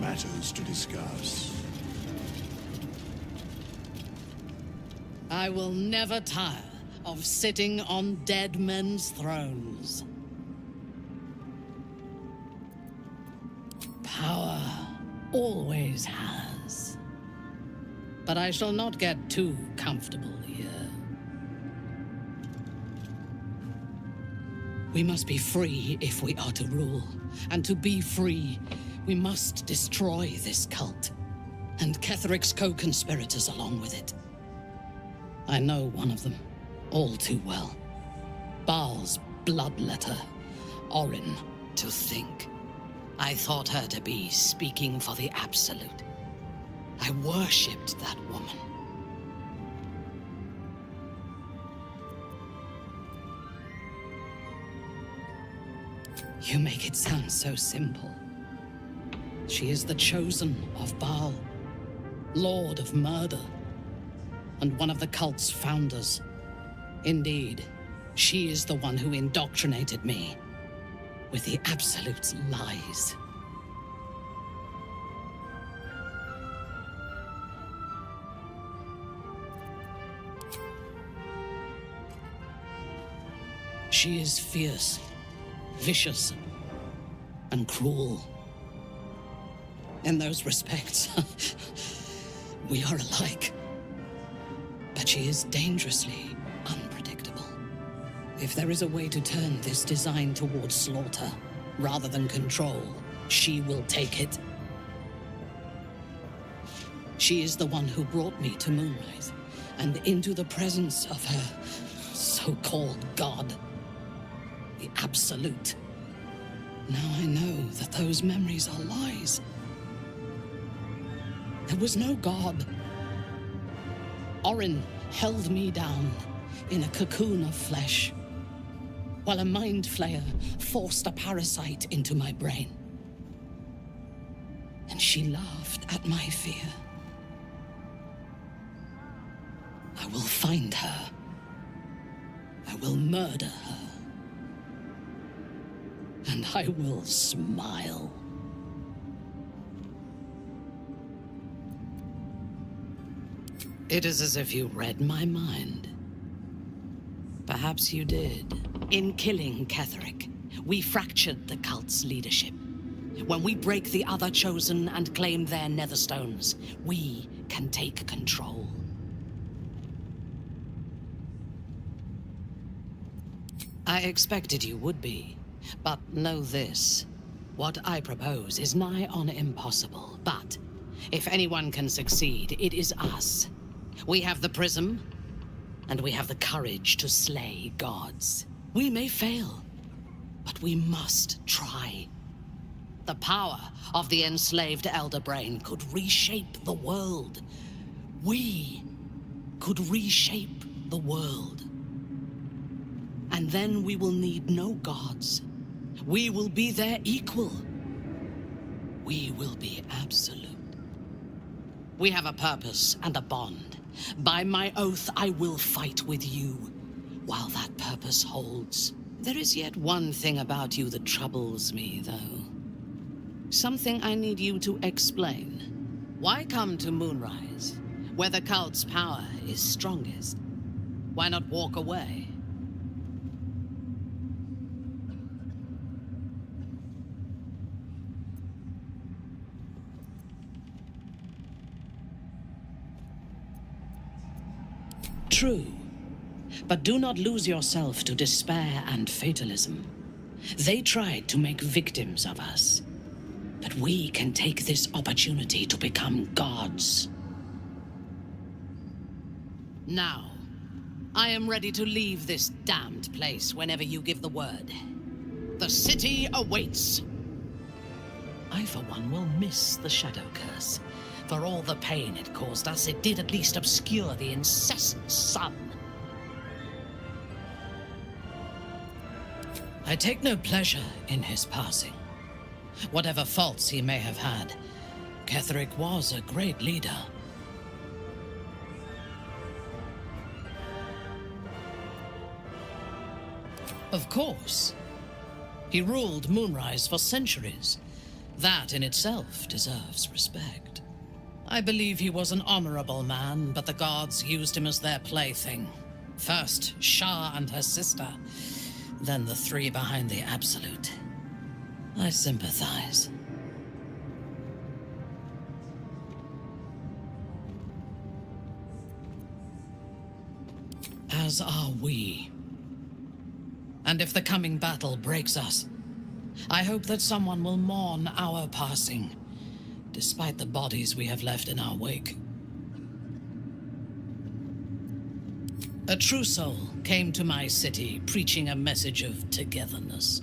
matters to discuss. I will never tire of sitting on dead men's thrones. Power always has. But I shall not get too comfortable here. We must be free if we are to rule. And to be free, we must destroy this cult. And Ketheric's co-conspirators along with it. I know one of them, all too well. Baal's bloodletter, Orin. To think, I thought her to be speaking for the Absolute. I worshipped that woman. You make it sound so simple. She is the chosen of Baal, Lord of Murder, and one of the cult's founders. Indeed, she is the one who indoctrinated me with the Absolute's lies. She is fierce, vicious, and cruel. In those respects, we are alike. But she is dangerously unpredictable. If there is a way to turn this design towards slaughter, rather than control, she will take it. She is the one who brought me to Moonrise, and into the presence of her so-called god, the Absolute. Now I know that those memories are lies. There was no god. Orrin held me down in a cocoon of flesh, while a mind flayer forced a parasite into my brain. And she laughed at my fear. I will find her. I will murder her. And I will smile. It is as if you read my mind. Perhaps you did. In killing Ketheric, we fractured the cult's leadership. When we break the other chosen and claim their netherstones, we can take control. I expected you would be, but know this. What I propose is nigh on impossible, but if anyone can succeed, it is us. We have the prism, and we have the courage to slay gods. We may fail, but we must try. The power of the enslaved Elder Brain could reshape the world. We could reshape the world. And then we will need no gods. We will be their equal. We will be absolute. We have a purpose and a bond. By my oath, I will fight with you while that purpose holds. There is yet one thing about you that troubles me, though. Something I need you to explain. Why come to Moonrise, where the cult's power is strongest? Why not walk away? True, but do not lose yourself to despair and fatalism. They tried to make victims of us, but we can take this opportunity to become gods. Now, I am ready to leave this damned place whenever you give the word. The city awaits. I, for one, will miss the Shadow Curse. For all the pain it caused us, it did at least obscure the incessant sun. I take no pleasure in his passing. Whatever faults he may have had, Ketheric was a great leader. Of course. He ruled Moonrise for centuries, That in itself deserves respect. I believe he was an honorable man, but the gods used him as their plaything. First, Shah and her sister, then the three behind the Absolute. I sympathize. As are we. And if the coming battle breaks us, I hope that someone will mourn our passing, despite the bodies we have left in our wake. A true soul came to my city preaching a message of togetherness,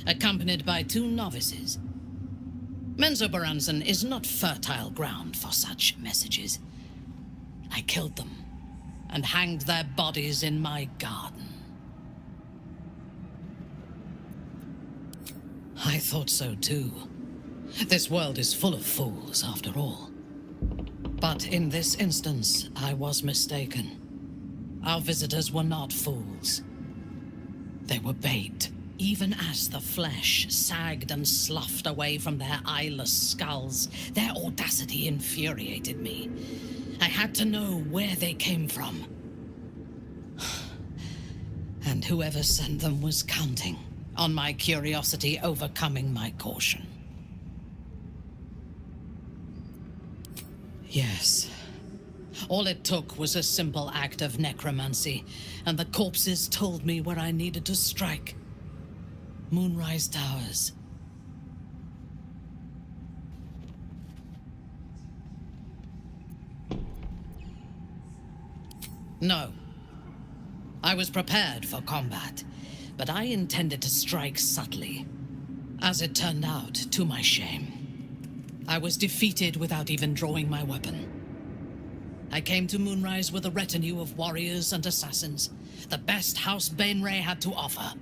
accompanied by 2 novices. Menzoberranzan is not fertile ground for such messages. I killed them and hanged their bodies in my garden. I thought so too. This world is full of fools, after all. But in this instance, I was mistaken. Our visitors were not fools. They were bait, even as the flesh sagged and sloughed away from their eyeless skulls. Their audacity infuriated me. I had to know where they came from. And whoever sent them was counting on my curiosity overcoming my caution. Yes. All it took was a simple act of necromancy, and the corpses told me where I needed to strike. Moonrise Towers. No. I was prepared for combat, but I intended to strike subtly. As it turned out, to my shame, I was defeated without even drawing my weapon. I came to Moonrise with a retinue of warriors and assassins, the best House Bainray had to offer.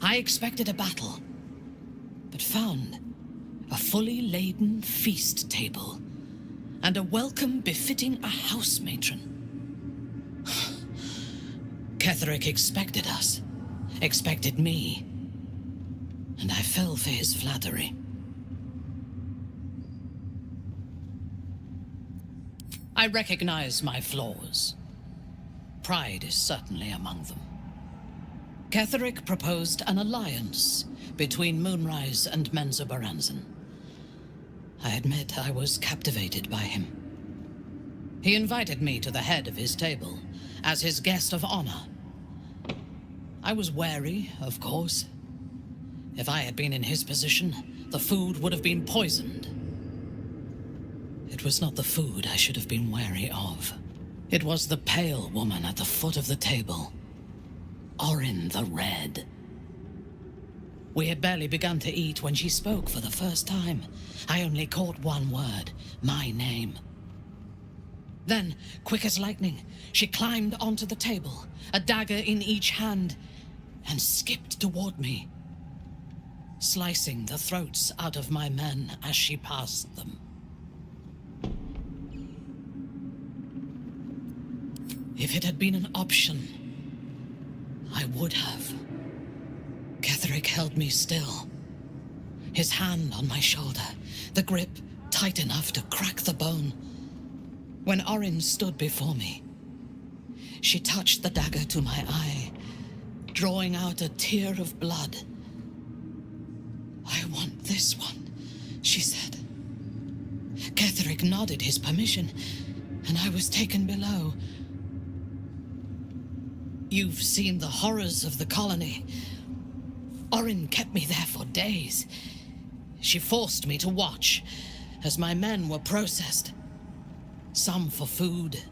I expected a battle, but found a fully laden feast table and a welcome befitting a house matron. Ketheric expected us, expected me, and I fell for his flattery. I recognize my flaws. Pride is certainly among them. Ketheric proposed an alliance between Moonrise and Menzoberranzan. I admit I was captivated by him. He invited me to the head of his table as his guest of honor. I was wary, of course. If I had been in his position, the food would have been poisoned. It was not the food I should have been wary of. It was the pale woman at the foot of the table. Orrin the Red. We had barely begun to eat when she spoke for the first time. I only caught one word, my name. Then, quick as lightning, she climbed onto the table, a dagger in each hand, and skipped toward me, slicing the throats out of my men as she passed them. If it had been an option, I would have. Ketheric held me still, his hand on my shoulder, the grip tight enough to crack the bone. When Orrin stood before me, she touched the dagger to my eye, drawing out a tear of blood. "I want this one," she said. Ketheric nodded his permission, and I was taken below. You've seen the horrors of the colony. Orrin kept me there for days. She forced me to watch as my men were processed. Some for food,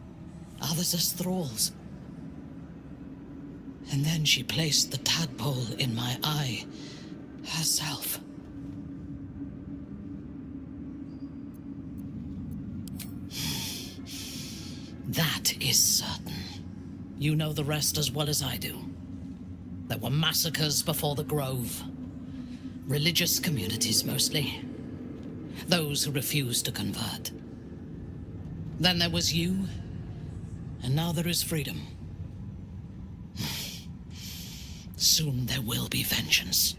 others as thralls. And then she placed the tadpole in my eye herself. That is certain. You know the rest as well as I do. There were massacres before the Grove. Religious communities, mostly. Those who refused to convert. Then there was you, and now there is freedom. Soon there will be vengeance.